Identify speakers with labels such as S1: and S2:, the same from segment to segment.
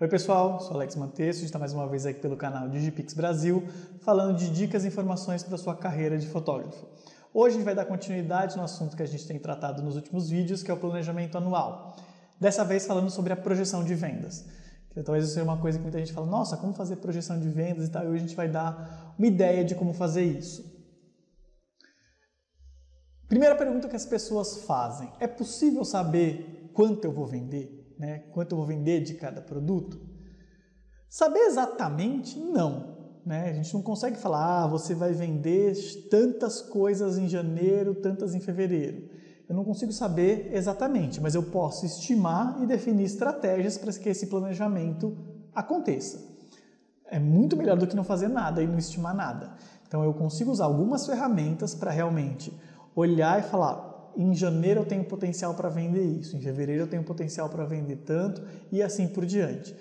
S1: Oi pessoal, sou Alex Manteço, a gente está mais uma vez aqui pelo canal Digipix Brasil, falando de dicas e informações para a sua carreira de fotógrafo. Hoje a gente vai dar continuidade no assunto que a gente tem tratado nos últimos vídeos, que é o planejamento anual. Dessa vez falando sobre a projeção de vendas. Que talvez seja uma coisa que muita gente fala, nossa, como fazer projeção de vendas e tal, e hoje a gente vai dar uma ideia de como fazer isso. Primeira pergunta que as pessoas fazem, é possível saber quanto eu vou vender? Quanto eu vou vender de cada produto? Saber exatamente, não. A gente não consegue falar, você vai vender tantas coisas em janeiro, tantas em fevereiro. Eu não consigo saber exatamente, mas eu posso estimar e definir estratégias para que esse planejamento aconteça. É muito melhor do que não fazer nada e não estimar nada. Então eu consigo usar algumas ferramentas para realmente olhar e falar, em janeiro eu tenho potencial para vender isso, em fevereiro eu tenho potencial para vender tanto e assim por diante.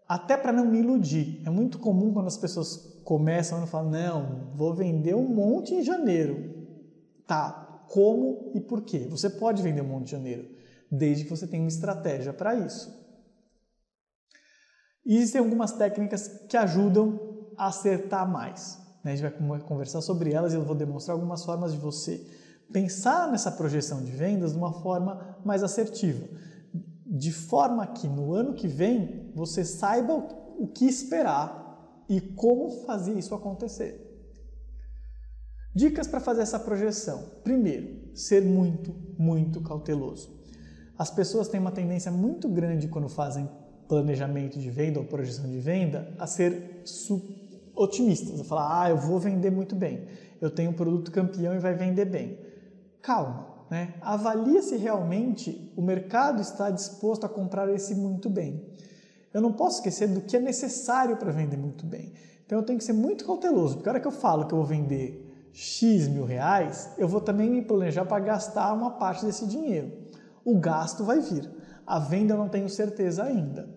S1: Até para não me iludir. É muito comum quando as pessoas começam a falar, não, vou vender um monte em janeiro. Tá, como e por quê? Você pode vender um monte em janeiro, desde que você tenha uma estratégia para isso. E existem algumas técnicas que ajudam a acertar mais. A gente vai conversar sobre elas e eu vou demonstrar algumas formas de você pensar nessa projeção de vendas de uma forma mais assertiva, de forma que no ano que vem você saiba o que esperar e como fazer isso acontecer. Dicas para fazer essa projeção. Primeiro, ser muito cauteloso. As pessoas têm uma tendência muito grande quando fazem planejamento de venda ou projeção de venda a ser otimistas, a falar, eu vou vender muito bem, eu tenho um produto campeão e vai vender bem. Calma, avalie se realmente o mercado está disposto a comprar esse muito bem. Eu não posso esquecer do que é necessário para vender muito bem. Então eu tenho que ser muito cauteloso, porque a hora que eu falo que eu vou vender X mil reais, eu vou também me planejar para gastar uma parte desse dinheiro. O gasto vai vir, a venda eu não tenho certeza ainda.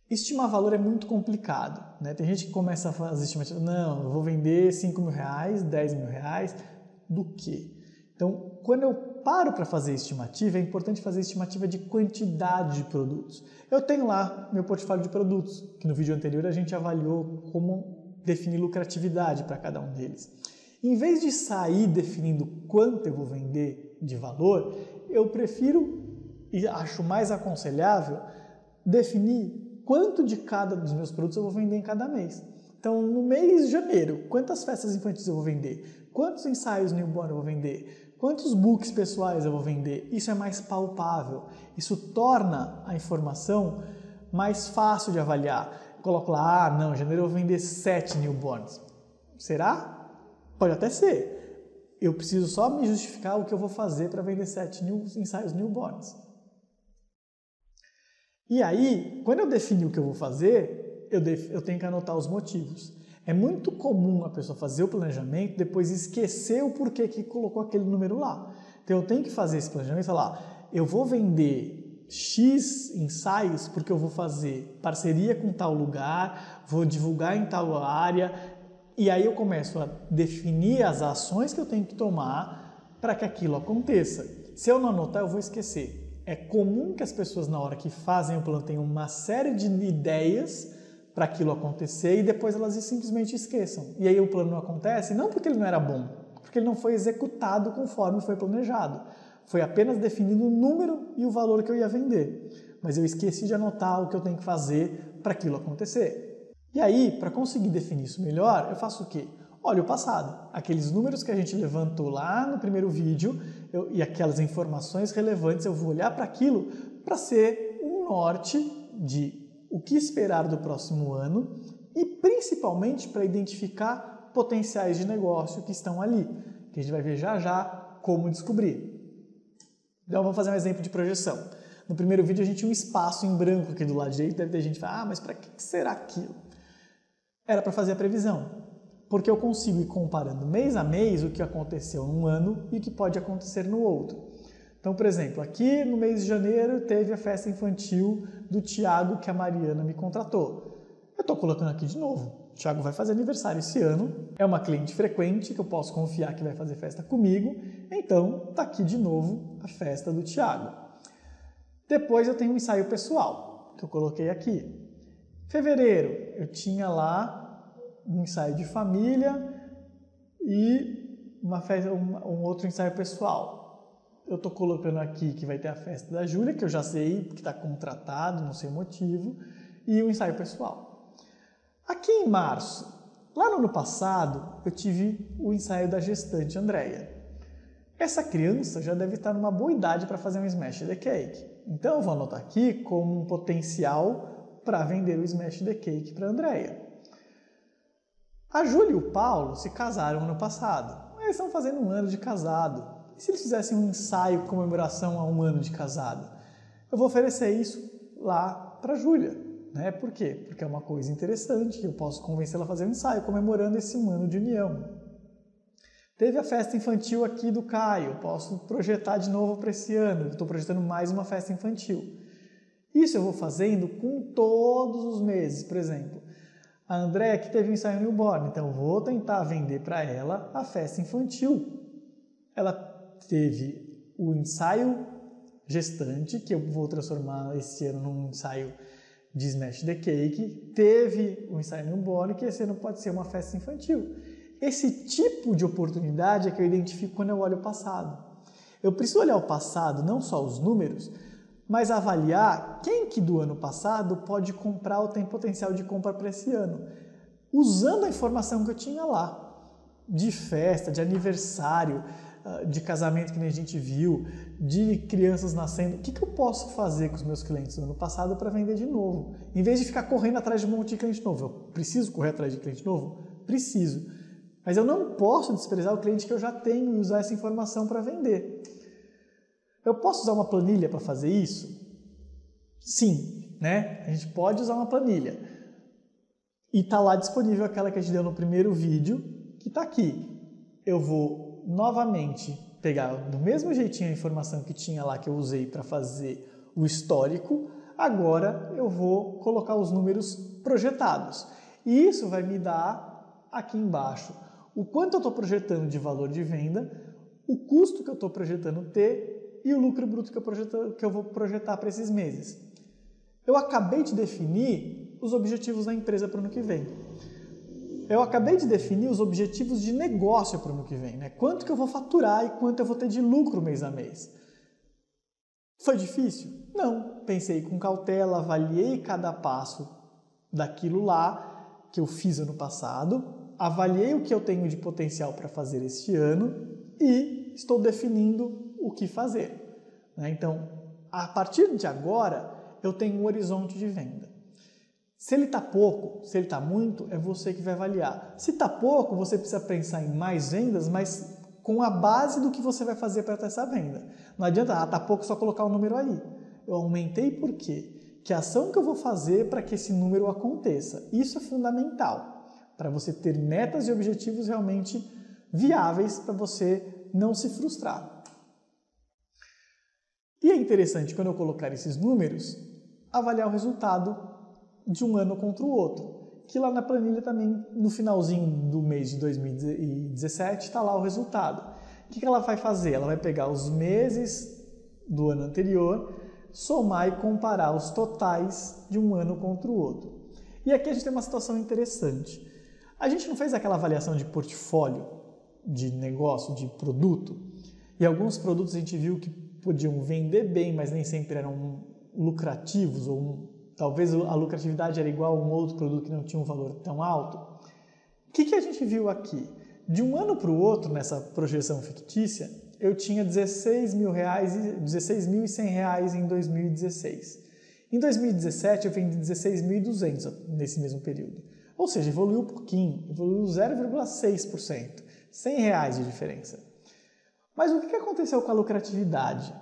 S1: Estimar valor é muito complicado. Tem gente que começa a fazer estimativa, não, eu vou vender 5 mil reais, 10 mil reais, do quê? Então, quando eu paro para fazer estimativa, é importante fazer estimativa de quantidade de produtos. Eu tenho lá meu portfólio de produtos, que no vídeo anterior a gente avaliou como definir lucratividade para cada um deles. Em vez de sair definindo quanto eu vou vender de valor, eu prefiro e acho mais aconselhável definir quanto de cada dos meus produtos eu vou vender em cada mês. Então, no mês de janeiro, quantas festas infantis eu vou vender? Quantos ensaios newborn eu vou vender? Quantos books pessoais eu vou vender? Isso é mais palpável. Isso torna a informação mais fácil de avaliar. Coloco lá, não, em janeiro eu vou vender 7 newborns. Será? Pode até ser. Eu preciso só me justificar o que eu vou fazer para vender 7 ensaios newborns. E aí, quando eu definir o que eu vou fazer, eu tenho que anotar os motivos. É muito comum a pessoa fazer o planejamento e depois esquecer o porquê que colocou aquele número lá. Então eu tenho que fazer esse planejamento e falar, eu vou vender X ensaios porque eu vou fazer parceria com tal lugar, vou divulgar em tal área, e aí eu começo a definir as ações que eu tenho que tomar para que aquilo aconteça. Se eu não anotar, eu vou esquecer. É comum que as pessoas, na hora que fazem o plano, tenham uma série de ideias para aquilo acontecer e depois elas simplesmente esqueçam. E aí o plano não acontece, não porque ele não era bom, porque ele não foi executado conforme foi planejado. Foi apenas definido o número e o valor que eu ia vender. Mas eu esqueci de anotar o que eu tenho que fazer para aquilo acontecer. E aí, para conseguir definir isso melhor, eu faço o quê? Olha o passado. Aqueles números que a gente levantou lá no primeiro vídeo e aquelas informações relevantes, eu vou olhar para aquilo para ser um norte de o que esperar do próximo ano e principalmente para identificar potenciais de negócio que estão ali, que a gente vai ver já como descobrir. Então vamos fazer um exemplo de projeção. No primeiro vídeo a gente tinha um espaço em branco aqui do lado direito, deve ter gente que fala, mas para que será aquilo? Era para fazer a previsão, porque eu consigo ir comparando mês a mês o que aconteceu num ano e o que pode acontecer no outro. Então, por exemplo, aqui no mês de janeiro teve a festa infantil do Thiago que a Mariana me contratou. Eu estou colocando aqui de novo. O Thiago vai fazer aniversário esse ano, é uma cliente frequente que eu posso confiar que vai fazer festa comigo, então está aqui de novo a festa do Thiago. Depois eu tenho um ensaio pessoal. que eu coloquei aqui. Fevereiro, eu tinha lá um ensaio de família e um outro ensaio pessoal. Eu estou colocando aqui que vai ter a festa da Júlia, que eu já sei que está contratado, não sei o motivo, e o ensaio pessoal. Aqui em março, lá no ano passado, eu tive o ensaio da gestante Andréia. Essa criança já deve estar numa boa idade para fazer um Smash the Cake. Então eu vou anotar aqui como um potencial para vender o Smash the Cake para a Andréia. A Júlia e o Paulo se casaram ano passado. Eles estão fazendo um ano de casado. E se eles fizessem um ensaio de comemoração a um ano de casado? Eu vou oferecer isso lá para a Júlia. Né? Por quê? Porque é uma coisa interessante, eu posso convencê-la a fazer um ensaio comemorando esse um ano de união. Teve a festa infantil aqui do Caio, posso projetar de novo para esse ano, estou projetando mais uma festa infantil. Isso eu vou fazendo com todos os meses, por exemplo. A Andréia que teve um ensaio newborn, então eu vou tentar vender para ela a festa infantil. Ela teve o ensaio gestante, que eu vou transformar esse ano num ensaio de Smash the Cake, teve o ensaio newborn, que esse ano pode ser uma festa infantil. Esse tipo de oportunidade é que eu identifico quando eu olho o passado. Eu preciso olhar o passado, não só os números, mas avaliar quem que do ano passado pode comprar ou tem potencial de compra para esse ano, usando a informação que eu tinha lá, de festa, de aniversário, de casamento que nem a gente viu, de crianças nascendo. O que eu posso fazer com os meus clientes do ano passado para vender de novo? Em vez de ficar correndo atrás de um monte de cliente novo. Eu preciso correr atrás de cliente novo? Preciso. Mas eu não posso desprezar o cliente que eu já tenho e usar essa informação para vender. Eu posso usar uma planilha para fazer isso? Sim, né? A gente pode usar uma planilha. E está lá disponível aquela que a gente deu no primeiro vídeo, que está aqui. Eu vou novamente pegar do mesmo jeitinho a informação que tinha lá que eu usei para fazer o histórico. Agora eu vou colocar os números projetados. E isso vai me dar aqui embaixo o quanto eu estou projetando de valor de venda, o custo que eu estou projetando ter e o lucro bruto que eu vou projetar para esses meses. Eu acabei de definir os objetivos da empresa para o ano que vem. Eu acabei de definir os objetivos de negócio para o ano que vem. Né? Quanto que eu vou faturar e quanto eu vou ter de lucro mês a mês. Foi difícil? Não. Pensei com cautela, avaliei cada passo daquilo lá que eu fiz ano passado, avaliei o que eu tenho de potencial para fazer este ano e estou definindo o que fazer. Então, a partir de agora, eu tenho um horizonte de venda. Se ele está pouco, se ele está muito, é você que vai avaliar. Se está pouco, você precisa pensar em mais vendas, mas com a base do que você vai fazer para ter essa venda. Não adianta, está pouco, só colocar o número aí. Eu aumentei por quê? Que ação que eu vou fazer para que esse número aconteça? Isso é fundamental. Para você ter metas e objetivos realmente viáveis para você não se frustrar. E é interessante, quando eu colocar esses números, avaliar o resultado de um ano contra o outro, que lá na planilha também, no finalzinho do mês de 2017, está lá o resultado. O que ela vai fazer? Ela vai pegar os meses do ano anterior, somar e comparar os totais de um ano contra o outro. E aqui a gente tem uma situação interessante. A gente não fez aquela avaliação de portfólio, de negócio, de produto, e alguns produtos a gente viu que podiam vender bem, mas nem sempre eram lucrativos, ou talvez a lucratividade era igual a um outro produto que não tinha um valor tão alto. O que a gente viu aqui? De um ano para o outro, nessa projeção fictícia, eu tinha R$16.100 em 2016. Em 2017, eu vendi 16.200 nesse mesmo período. Ou seja, evoluiu um pouquinho, evoluiu 0,6%, R$100 de diferença. Mas o que aconteceu com a lucratividade?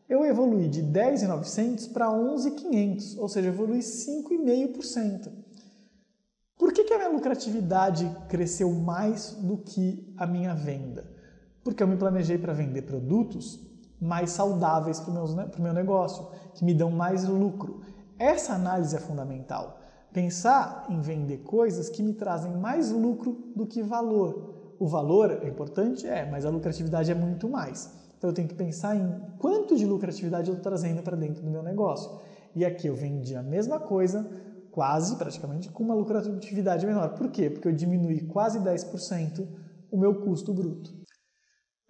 S1: Eu evoluí de 10.900 para 11.500, ou seja, evolui 5,5%. Por que a minha lucratividade cresceu mais do que a minha venda? Porque eu me planejei para vender produtos mais saudáveis para o meu negócio, que me dão mais lucro. Essa análise é fundamental. Pensar em vender coisas que me trazem mais lucro do que valor. O valor é importante? Mas a lucratividade é muito mais. Então eu tenho que pensar em quanto de lucratividade eu estou trazendo para dentro do meu negócio. E aqui eu vendi a mesma coisa, quase, praticamente, com uma lucratividade menor. Por quê? Porque eu diminui quase 10% o meu custo bruto.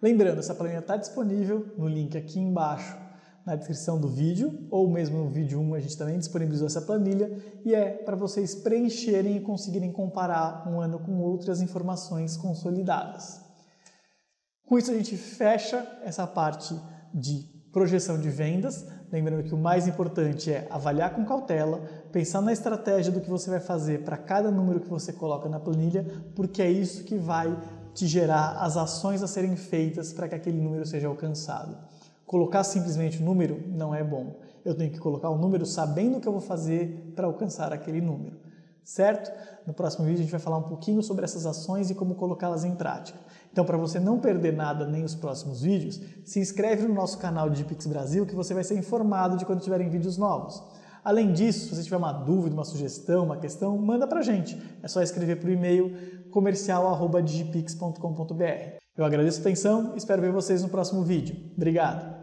S1: Lembrando, essa planilha está disponível no link aqui embaixo na descrição do vídeo, ou mesmo no vídeo 1 a gente também disponibilizou essa planilha, e é para vocês preencherem e conseguirem comparar um ano com outro as informações consolidadas. Com isso a gente fecha essa parte de projeção de vendas, lembrando que o mais importante é avaliar com cautela, pensar na estratégia do que você vai fazer para cada número que você coloca na planilha, porque é isso que vai te gerar as ações a serem feitas para que aquele número seja alcançado. Colocar simplesmente o número não é bom. Eu tenho que colocar o número sabendo o que eu vou fazer para alcançar aquele número, certo? No próximo vídeo a gente vai falar um pouquinho sobre essas ações e como colocá-las em prática. Então, para você não perder nada nem os próximos vídeos, se inscreve no nosso canal de Digipix Brasil que você vai ser informado de quando tiverem vídeos novos. Além disso, se você tiver uma dúvida, uma sugestão, uma questão, manda pra gente. É só escrever por e-mail comercial@digipix.com.br. Eu agradeço a atenção e espero ver vocês no próximo vídeo. Obrigado!